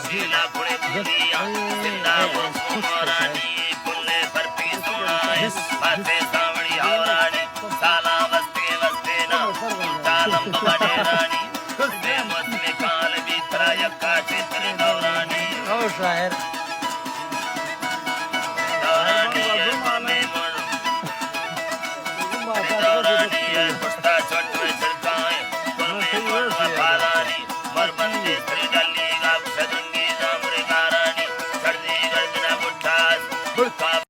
शीला खुणे बोलिया सिंधा मोरानी पुल्ले बर्फी सोनाए बाते सावड़ी आवरानी साला वस्ते वस्ते ना तालम बड़े रानी दे मत में काल भी तरह यक्का चित्र दौरानी हो शायर